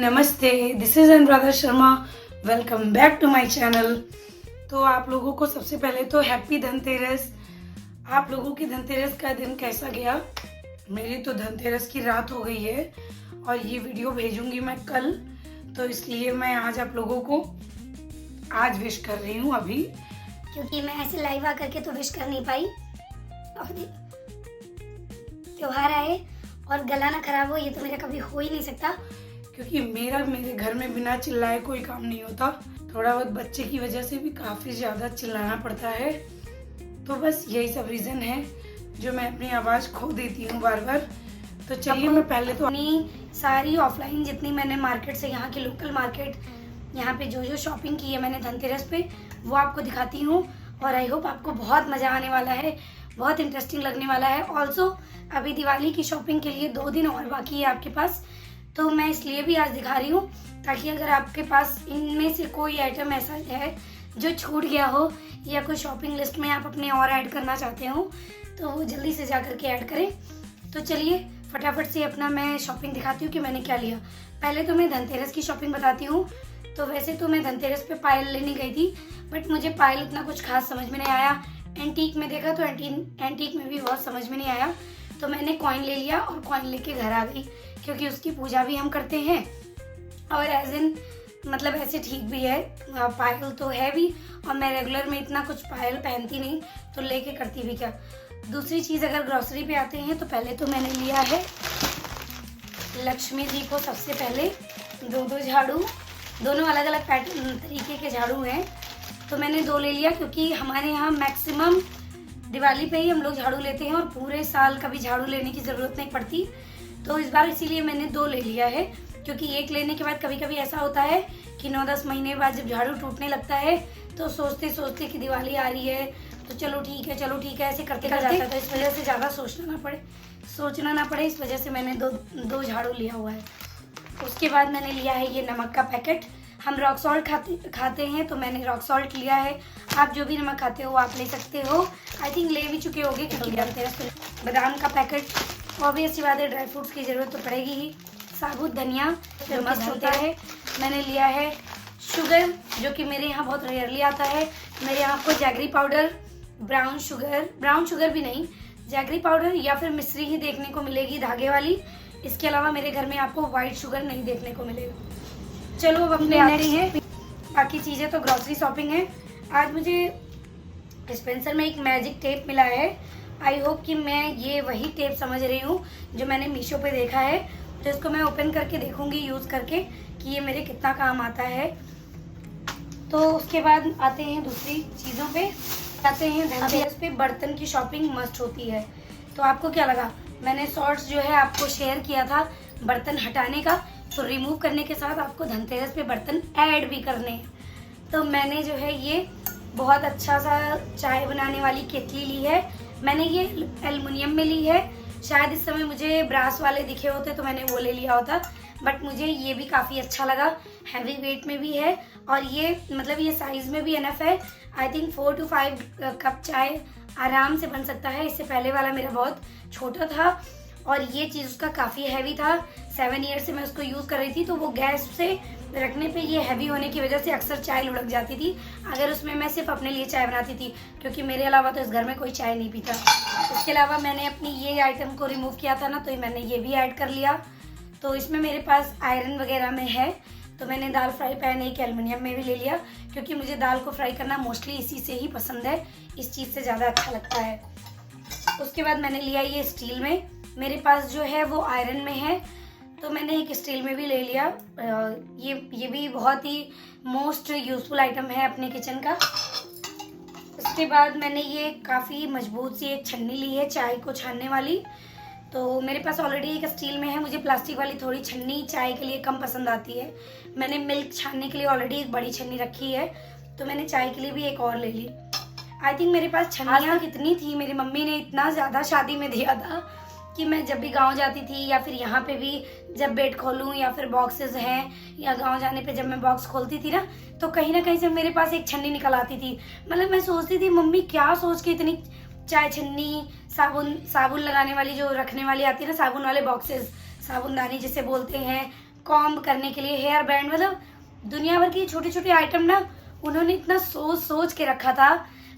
नमस्ते, this is Anuradha Sharma. Welcome back to my channel. तो आप लोगों को सबसे पहले तो हैप्पी धनतेरस। आप लोगों की धनतेरस का दिन कैसा गया? मेरी तो धनतेरस की रात हो गई है और ये वीडियो भेजूंगी मैं कल, तो इसलिए मैं आज आप लोगों को आज विश कर रही हूँ अभी, क्योंकि मैं ऐसे लाइव आकर के तो विश कर नहीं पाई और त्योहार आए और गला ना खराब हो, ये तो मेरा कभी हो ही नहीं सकता। क्योंकि मेरे घर में बिना चिल्लाए कोई काम नहीं होता। थोड़ा बहुत बच्चे की वजह से भी काफ़ी ज़्यादा चिल्लाना पड़ता है, तो बस यही सब रीज़न है जो मैं अपनी आवाज़ खो देती हूँ बार बार। तो चलिए मैं पहले तो अपनी सारी ऑफलाइन जितनी मैंने मार्केट से, यहाँ की लोकल मार्केट, यहाँ पे जो शॉपिंग की है मैंने धनतेरस पे, वो आपको दिखाती हूँ। और आई होप आपको बहुत मज़ा आने वाला है, बहुत इंटरेस्टिंग लगने वाला है। ऑल्सो अभी दिवाली की शॉपिंग के लिए 2 दिन और बाकी है आपके पास, तो मैं इसलिए भी आज दिखा रही हूँ ताकि अगर आपके पास इनमें से कोई आइटम ऐसा है जो छूट गया हो या कोई शॉपिंग लिस्ट में आप अपने और ऐड करना चाहते हो तो वो जल्दी से जा करके ऐड करें। तो चलिए फटाफट से अपना मैं शॉपिंग दिखाती हूँ कि मैंने क्या लिया। पहले तो मैं धनतेरस की शॉपिंग बताती हूँ। तो वैसे तो मैं धनतेरस पे पायल लेने गई थी, बट मुझे पायल उतना कुछ खास समझ में नहीं आया। एंटीक में देखा तो एंटीक में भी बहुत समझ में नहीं आया, तो मैंने कॉइन ले लिया और कॉइन लेके घर आ गई, क्योंकि उसकी पूजा भी हम करते हैं और एज इन मतलब ऐसे ठीक भी है। पायल तो है भी और मैं रेगुलर में इतना कुछ पायल पहनती नहीं, तो लेके करती भी क्या। दूसरी चीज़ अगर ग्रोसरी पे आते हैं तो पहले तो मैंने लिया है लक्ष्मी जी को सबसे पहले 2 झाड़ू, दोनों अलग अलग पैटर्न तरीके के झाड़ू हैं, तो मैंने 2 ले लिया क्योंकि हमारे यहाँ मैक्सिमम दिवाली पे ही हम लोग झाड़ू लेते हैं और पूरे साल कभी झाड़ू लेने की ज़रूरत नहीं पड़ती। तो इस बार इसीलिए मैंने 2 ले लिया है, क्योंकि एक लेने के बाद कभी कभी ऐसा होता है कि 9-10 महीने बाद जब झाड़ू टूटने लगता है तो सोचते सोचते कि दिवाली आ रही है तो चलो ठीक है ऐसे करते जाता है। तो इस वजह से ज़्यादा सोचना ना पड़े, इस वजह से मैंने 2 झाड़ू लिया हुआ है। उसके बाद मैंने लिया है ये नमक का पैकेट। हम रॉक सॉल्ट खाते हैं, तो मैंने रॉक सॉल्ट लिया है। आप जो भी नमक खाते हो आप ले सकते हो। आई थिंक ले भी चुके होंगे क्योंकि बादाम का पैकेट, ऑब्वियस सी बात है ड्राई फ्रूट्स की ज़रूरत तो पड़ेगी ही। साबुत धनिया जो मस्त होता है। मैंने लिया है शुगर, जो कि मेरे यहाँ बहुत रेयरली आता है। मेरे यहाँ आपको जैगरी पाउडर, ब्राउन शुगर भी नहीं, जैगरी पाउडर या फिर मिश्री ही देखने को मिलेगी धागे वाली। इसके अलावा मेरे घर में आपको वाइट शुगर नहीं देखने को मिलेगा। चलो अब अपने आते हैं, बाकी चीज़ें तो ग्रॉसरी शॉपिंग है। आज मुझे डिस्पेंसर में एक मैजिक टेप मिला है। आई होप कि मैं ये वही टेप समझ रही हूँ जो मैंने मीशो पे देखा है, तो इसको मैं ओपन करके देखूंगी यूज़ करके कि ये मेरे कितना काम आता है। तो उसके बाद आते हैं दूसरी चीज़ों पे, आते हैं धनतेरस पे बर्तन की शॉपिंग मस्ट होती है। तो आपको क्या लगा? मैंने शॉर्ट्स जो है आपको शेयर किया था बर्तन हटाने का, तो रिमूव करने के साथ आपको धनतेरस पे बर्तन ऐड भी करने हैं। तो मैंने जो है ये बहुत अच्छा सा चाय बनाने वाली केतली ली है। मैंने ये एल्युमिनियम में ली है, शायद इस समय मुझे ब्रास वाले दिखे होते तो मैंने वो ले लिया होता, बट मुझे ये भी काफ़ी अच्छा लगा। हैवी वेट में भी है और ये मतलब ये साइज़ में भी इनफ है। आई थिंक 4 to 5 कप चाय आराम से बन सकता है। इससे पहले वाला मेरा बहुत छोटा था और ये चीज़ उसका काफ़ी हैवी था। 7 ईयर से मैं उसको यूज़ कर रही थी, तो वो गैस से रखने पे ये हैवी होने की वजह से अक्सर चाय लुढ़क जाती थी अगर उसमें मैं सिर्फ अपने लिए चाय बनाती थी, क्योंकि मेरे अलावा तो इस घर में कोई चाय नहीं पीता। इसके अलावा मैंने अपनी ये आइटम को रिमूव किया था ना, तो मैंने ये भी ऐड कर लिया। तो इसमें मेरे पास आयरन वगैरह में है, तो मैंने दाल फ्राई पैन एक एल्युमिनियम में भी ले लिया, क्योंकि मुझे दाल को फ्राई करना मोस्टली इसी से ही पसंद है, इस चीज़ से ज़्यादा अच्छा लगता है। उसके बाद मैंने लिया ये स्टील में, मेरे पास जो है वो आयरन में है, तो मैंने एक स्टील में भी ले लिया। ये भी बहुत ही मोस्ट यूज़फुल आइटम है अपने किचन का। उसके बाद मैंने ये काफ़ी मजबूत सी एक छन्नी ली है चाय को छानने वाली। तो मेरे पास ऑलरेडी एक स्टील में है, मुझे प्लास्टिक वाली थोड़ी छन्नी चाय के लिए कम पसंद आती है। मैंने मिल्क छानने के लिए ऑलरेडी एक बड़ी छन्नी रखी है, तो मैंने चाय के लिए भी एक और ले ली। आई थिंक मेरे पास छन्नियाँ कितनी थी, मेरी मम्मी ने इतना ज़्यादा शादी में दिया था कि मैं जब भी गांव जाती थी या फिर यहाँ पे भी जब बेड खोलूँ या फिर बॉक्सेस हैं या गांव जाने पे जब मैं बॉक्स खोलती थी ना, तो कहीं ना कहीं से मेरे पास एक छन्नी निकल आती थी। मतलब मैं सोचती थी मम्मी क्या सोच के इतनी चाय छन्नी, साबुन लगाने वाली जो रखने वाली आती है ना, साबुन वाले बॉक्सेस, साबुनदानी जिसे बोलते हैं, कॉम्ब करने के लिए, हेयर बैंड, मतलब दुनिया भर की छोटे छोटे आइटम ना उन्होंने इतना सोच सोच के रखा था।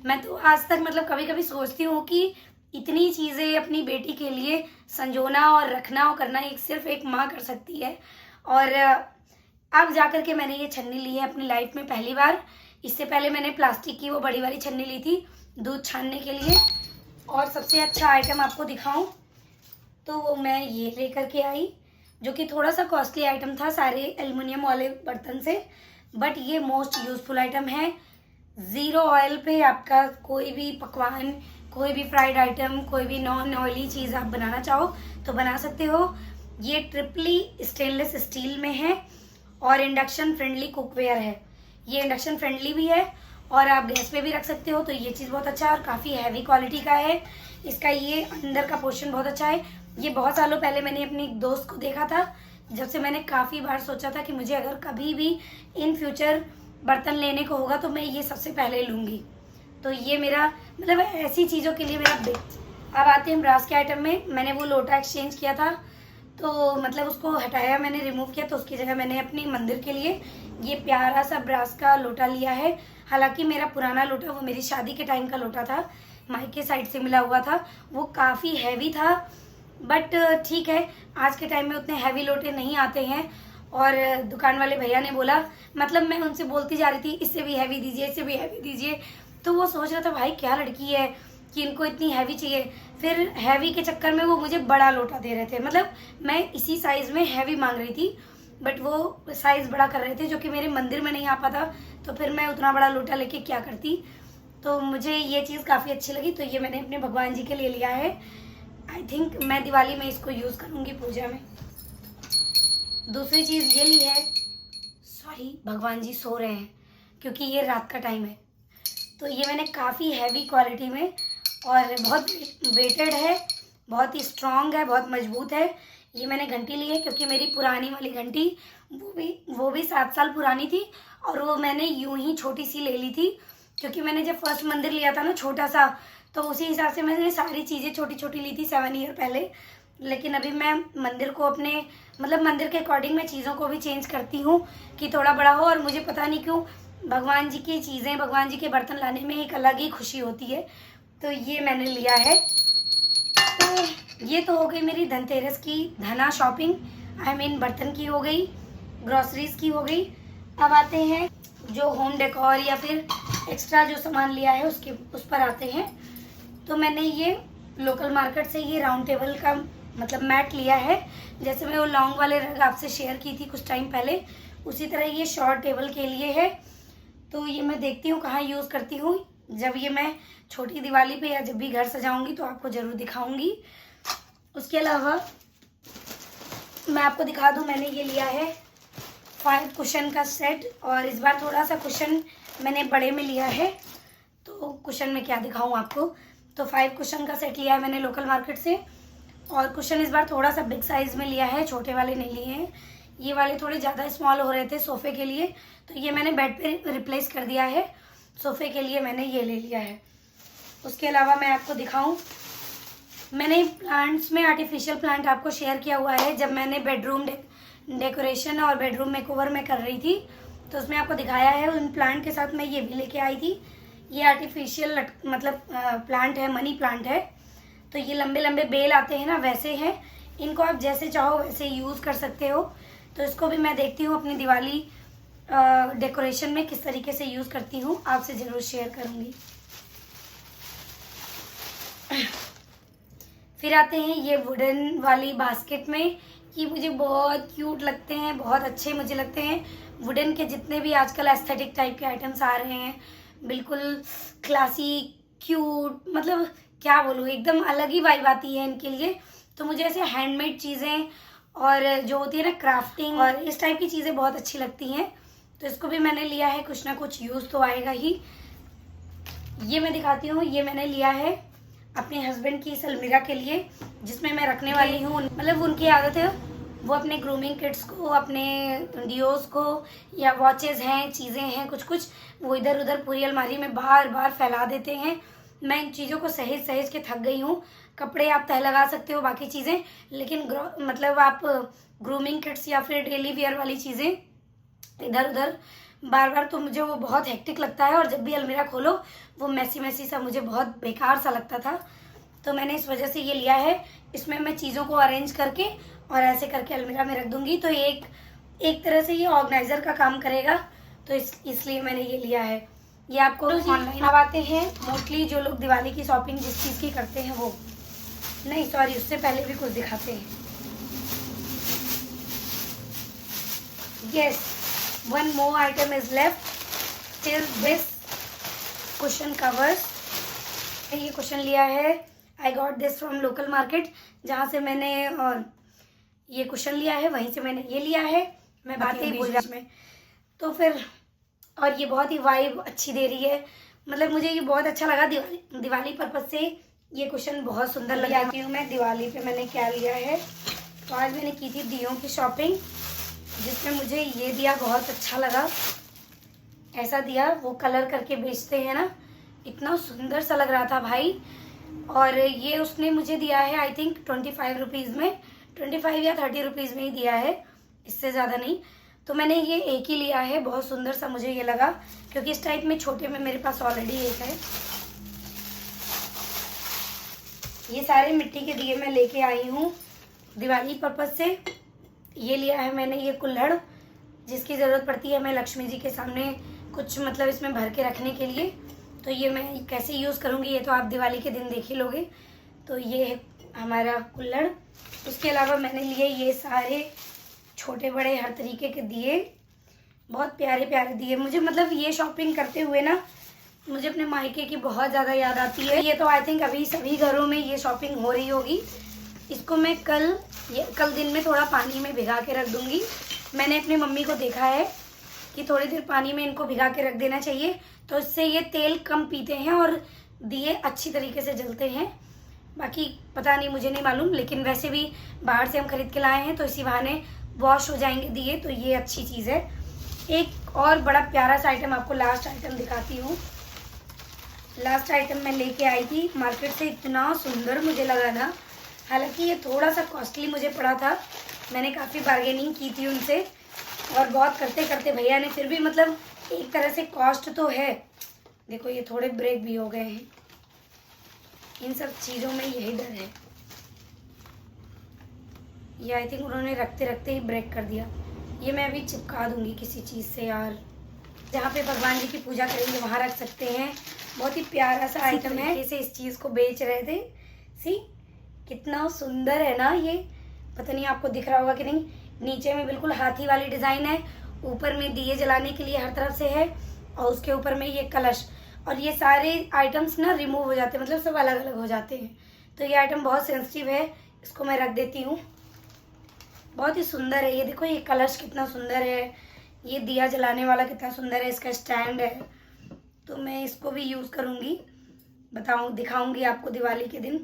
मैं तो आज तक मतलब कभी कभी सोचती हूँ कि इतनी चीज़ें अपनी बेटी के लिए संजोना और रखना और करना एक सिर्फ एक माँ कर सकती है। और अब जाकर के मैंने ये छन्नी ली है अपनी लाइफ में पहली बार। इससे पहले मैंने प्लास्टिक की वो बड़ी वाली छन्नी ली थी दूध छानने के लिए। और सबसे अच्छा आइटम आपको दिखाऊं तो वो मैं ये लेकर के आई, जो कि थोड़ा सा कॉस्टली आइटम था सारे एल्युमिनियम वाले बर्तन से, बट ये मोस्ट यूजफुल आइटम है। ज़ीरो ऑयल पे आपका कोई भी पकवान, कोई भी फ्राइड आइटम, कोई भी नॉन ऑयली चीज़ आप बनाना चाहो तो बना सकते हो। ये ट्रिपली स्टेनलेस स्टील में है और इंडक्शन फ्रेंडली कुकवेयर है। ये इंडक्शन फ्रेंडली भी है और आप गैस पे भी रख सकते हो, तो ये चीज़ बहुत अच्छा है और काफ़ी हैवी क्वालिटी का है। इसका ये अंदर का पोर्शन बहुत अच्छा है। ये बहुत सालों पहले मैंने अपनी दोस्त को देखा था, जब से मैंने काफ़ी बार सोचा था कि मुझे अगर कभी भी इन फ्यूचर बर्तन लेने को होगा तो मैं ये सबसे पहले लूँगी। तो ये मेरा मतलब ऐसी चीज़ों के लिए मेरा बेस्ट। अब आते हैं ब्रास के आइटम में। मैंने वो लोटा एक्सचेंज किया था, तो मतलब उसको हटाया, मैंने रिमूव किया, तो उसकी जगह मैंने अपनी मंदिर के लिए ये प्यारा सा ब्रास का लोटा लिया है। हालांकि मेरा पुराना लोटा वो मेरी शादी के टाइम का लोटा था, मायके साइड से मिला हुआ था, वो काफ़ी हैवी था, बट ठीक है आज के टाइम में उतने हैवी लोटे नहीं आते हैं। और दुकान वाले भैया ने बोला, मतलब मैं उनसे बोलती जा रही थी इससे भी हैवी दीजिए, इससे भी हैवी दीजिए, तो वो सोच रहा था भाई क्या लड़की है कि इनको इतनी हैवी चाहिए। फिर हैवी के चक्कर में वो मुझे बड़ा लोटा दे रहे थे, मतलब मैं इसी साइज़ में हैवी मांग रही थी बट वो साइज़ बड़ा कर रहे थे जो कि मेरे मंदिर में नहीं आ पाता, तो फिर मैं उतना बड़ा लोटा लेके क्या करती। तो मुझे ये चीज़ काफ़ी अच्छी लगी, तो ये मैंने अपने भगवान जी के लिए लिया है। आई थिंक मैं दिवाली में इसको यूज़ करूँगी पूजा में। दूसरी चीज़ ये ली है, सॉरी भगवान जी सो रहे हैं क्योंकि ये रात का टाइम है, तो ये मैंने काफ़ी हैवी क्वालिटी में और बहुत वेटेड है, बहुत ही स्ट्रॉन्ग है, बहुत मजबूत है। ये मैंने घंटी ली है क्योंकि मेरी पुरानी वाली घंटी वो भी 7 साल पुरानी थी और वो मैंने यूं ही छोटी सी ले ली थी क्योंकि मैंने जब फर्स्ट मंदिर लिया था ना छोटा सा, तो उसी हिसाब से मैंने सारी चीज़ें छोटी छोटी ली थी 7 ईयर पहले। लेकिन अभी मैं मंदिर को अपने मतलब मंदिर के अकॉर्डिंग मैं चीज़ों को भी चेंज करती हूँ कि थोड़ा बड़ा हो, और मुझे पता नहीं क्यों भगवान जी की चीज़ें, भगवान जी के बर्तन लाने में एक अलग ही खुशी होती है, तो ये मैंने लिया है। तो ये तो हो गई मेरी धनतेरस की धना शॉपिंग, आई मीन बर्तन की हो गई, ग्रॉसरीज की हो गई। अब आते हैं जो होम डेकोर या फिर एक्स्ट्रा जो सामान लिया है उस पर आते हैं। तो मैंने ये लोकल मार्केट से ये राउंड टेबल का मतलब मैट लिया है, जैसे मैं वो लॉन्ग वाले रग आपसे शेयर की थी कुछ टाइम पहले, उसी तरह ये शॉर्ट टेबल के लिए है। तो ये मैं देखती हूँ कहाँ यूज़ करती हूँ, जब ये मैं छोटी दिवाली पे या जब भी घर सजाऊंगी तो आपको ज़रूर दिखाऊंगी। उसके अलावा मैं आपको दिखा दूँ, मैंने ये लिया है 5 कुशन का सेट, और इस बार थोड़ा सा कुशन मैंने बड़े में लिया है, तो कुशन में क्या दिखाऊं आपको। तो 5 कुशन का सेट लिया है मैंने लोकल मार्केट से, और कुशन इस बार थोड़ा सा बिग साइज़ में लिया है, छोटे वाले नहीं लिए हैं। ये वाले थोड़े ज़्यादा स्मॉल हो रहे थे सोफ़े के लिए, तो ये मैंने बेड पे रिप्लेस कर दिया है, सोफ़े के लिए मैंने ये ले लिया है। उसके अलावा मैं आपको दिखाऊं, मैंने प्लांट्स में आर्टिफिशियल प्लांट आपको शेयर किया हुआ है जब मैंने बेडरूम डेकोरेशन और बेडरूम मेकओवर में कर रही थी, तो उसमें आपको दिखाया है। उन प्लांट के साथ मैं ये भी लेके आई थी। ये आर्टिफिशियल मतलब प्लांट है, मनी प्लांट है, तो ये लंबे लंबे बेल आते हैं ना वैसे हैं, इनको आप जैसे चाहो वैसे यूज़ कर सकते हो। तो इसको भी मैं देखती हूँ अपनी दिवाली डेकोरेशन में किस तरीके से यूज़ करती हूँ, आपसे ज़रूर शेयर करूँगी। फिर आते हैं ये वुडन वाली बास्केट में, ये मुझे बहुत क्यूट लगते हैं, बहुत अच्छे मुझे लगते हैं। वुडन के जितने भी आजकल एस्थेटिक टाइप के आइटम्स आ रहे हैं, बिल्कुल क्लासी क्यूट, मतलब क्या बोलूँ, एकदम अलग ही वाइब आती है इनके लिए। तो मुझे ऐसे हैंडमेड चीज़ें और जो होती है ना क्राफ्टिंग और इस टाइप की चीज़ें बहुत अच्छी लगती हैं, तो इसको भी मैंने लिया है, कुछ ना कुछ यूज़ तो आएगा ही। ये मैं दिखाती हूँ, ये मैंने लिया है अपने हस्बैंड की इस अलमीरा के लिए, जिसमें मैं रखने वाली हूँ, मतलब उनकी आदत है वो अपने ग्रूमिंग किट्स को, अपने डियोस को या वॉचेज़ हैं, चीज़ें हैं कुछ कुछ, वो इधर उधर पूरी अलमारी में बार बार फैला देते हैं। मैं इन चीज़ों को सहेज सहेज के थक गई हूँ। कपड़े आप तह लगा सकते हो, बाकी चीज़ें, लेकिन मतलब आप ग्रूमिंग किट्स या फिर डेली वेयर वाली चीज़ें इधर उधर बार बार, तो मुझे वो बहुत हेक्टिक लगता है। और जब भी अलमीरा खोलो वो मैसी मैसी सा, मुझे बहुत बेकार सा लगता था। तो मैंने इस वजह से ये लिया है। इसमें मैं चीज़ों को अरेंज करके और ऐसे करके अलमीरा में रख दूंगी, तो एक तरह से ये ऑर्गेनाइजर का काम करेगा। तो इसलिए मैंने ये लिया है। ये आपको ऑनलाइन अब आते हैं मोस्टली जो लोग दिवाली की शॉपिंग जिस चीज़ की करते हैं वो, नहीं सॉरी, उससे पहले भी कुछ दिखाते हैं। Yes, one more item is left till this cushion covers. ये कुशन लिया है, I got this from local market, जहाँ से मैंने ये कुशन लिया है वहीं से मैंने ये लिया है। मैं बातें ही भूल जाती में तो फिर, और ये बहुत ही वाइब अच्छी दे रही है। मतलब मुझे ये बहुत अच्छा लगा दिवाली पर्पज से। ये कुशन बहुत सुंदर लग जाती हूँ मैं। दिवाली पे मैंने क्या लिया है, तो आज मैंने की थी दियों की शॉपिंग, जिसमें मुझे ये दिया बहुत अच्छा लगा। ऐसा दिया वो कलर करके बेचते हैं ना, इतना सुंदर सा लग रहा था भाई। और ये उसने मुझे दिया है आई थिंक 25 रुपीज़ में, 25 या 30 रुपीज़ में ही दिया है, इससे ज़्यादा नहीं। तो मैंने ये एक ही लिया है, बहुत सुंदर सा मुझे ये लगा, क्योंकि इस टाइप में छोटे में मेरे पास ऑलरेडी एक है। ये सारे मिट्टी के दिए मैं लेके आई हूँ दिवाली पर्पज से। ये लिया है मैंने ये कुल्हड़, जिसकी ज़रूरत पड़ती है हमें लक्ष्मी जी के सामने कुछ मतलब इसमें भर के रखने के लिए। तो ये मैं कैसे यूज़ करूँगी ये तो आप दिवाली के दिन देख ही लोगे। तो ये है हमारा कुल्हड़। उसके अलावा मैंने लिए ये सारे छोटे बड़े हर तरीके के दिए, बहुत प्यारे प्यारे दिए। मुझे मतलब ये शॉपिंग करते हुए ना मुझे अपने मायके की बहुत ज़्यादा याद आती है। ये तो आई थिंक अभी सभी घरों में ये शॉपिंग हो रही होगी। इसको मैं कल दिन में थोड़ा पानी में भिगा के रख दूँगी। मैंने अपनी मम्मी को देखा है कि थोड़ी देर पानी में इनको भिगा के रख देना चाहिए, तो इससे ये तेल कम पीते हैं और दिए अच्छी तरीके से जलते हैं। बाकी पता नहीं, मुझे नहीं मालूम, लेकिन वैसे भी बाहर से हम खरीद के लाए हैं तो इसी बहाने वॉश हो जाएंगे दिए, तो ये अच्छी चीज़ है। एक और बड़ा प्यारा सा आइटम आपको लास्ट आइटम दिखाती हूँ। लास्ट आइटम मैं लेके आई थी मार्केट से, इतना सुंदर मुझे लगा ना। हालांकि ये थोड़ा सा कॉस्टली मुझे पड़ा था, मैंने काफ़ी बार्गेनिंग की थी उनसे, और बहुत करते करते भैया ने फिर भी मतलब एक तरह से कॉस्ट तो है। देखो ये थोड़े ब्रेक भी हो गए हैं, इन सब चीज़ों में यही डर है। ये आई थिंक उन्होंने रखते रखते ही ब्रेक कर दिया। ये मैं अभी चिपका दूंगी किसी चीज़ से यार, जहाँ पे भगवान जी की पूजा करेंगे वहाँ रख सकते हैं। बहुत ही प्यारा सा आइटम है। जैसे इस चीज़ को बेच रहे थे, सी कितना सुंदर है ना ये। पता नहीं आपको दिख रहा होगा कि नहीं। नीचे में बिल्कुल हाथी वाली डिज़ाइन है, ऊपर में दिए जलाने के लिए हर तरफ से है, और उसके ऊपर में ये कलश। और ये सारे आइटम्स ना रिमूव हो जाते हैं, मतलब सब अलग अलग हो जाते हैं। तो ये आइटम बहुत सेंसिटिव है, इसको मैं रख देती हूँ। बहुत ही सुंदर है ये, देखो ये कलश कितना सुंदर है, ये दिया जलाने वाला कितना सुंदर है, इसका स्टैंड है। तो मैं इसको भी यूज़ करूँगी, दिखाऊंगी आपको दिवाली के दिन।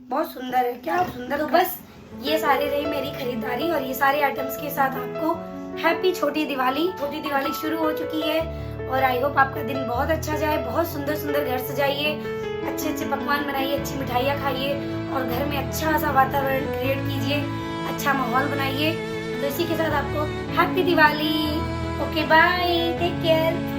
बहुत सुंदर है, क्या सुंदर। तो बस ये सारी रही मेरी खरीदारी, और ये सारे आइटम्स के साथ आपको हैप्पी छोटी दिवाली शुरू हो चुकी है। और आई होप आपका दिन बहुत अच्छा जाए। बहुत सुंदर सुंदर घर सजाइए, अच्छे अच्छे पकवान बनाइए, अच्छी मिठाइयाँ खाइए, और घर में अच्छा सा वातावरण क्रिएट कीजिए, अच्छा माहौल बनाइए। तो इसी के साथ आपको happy Diwali. Okay bye, take care.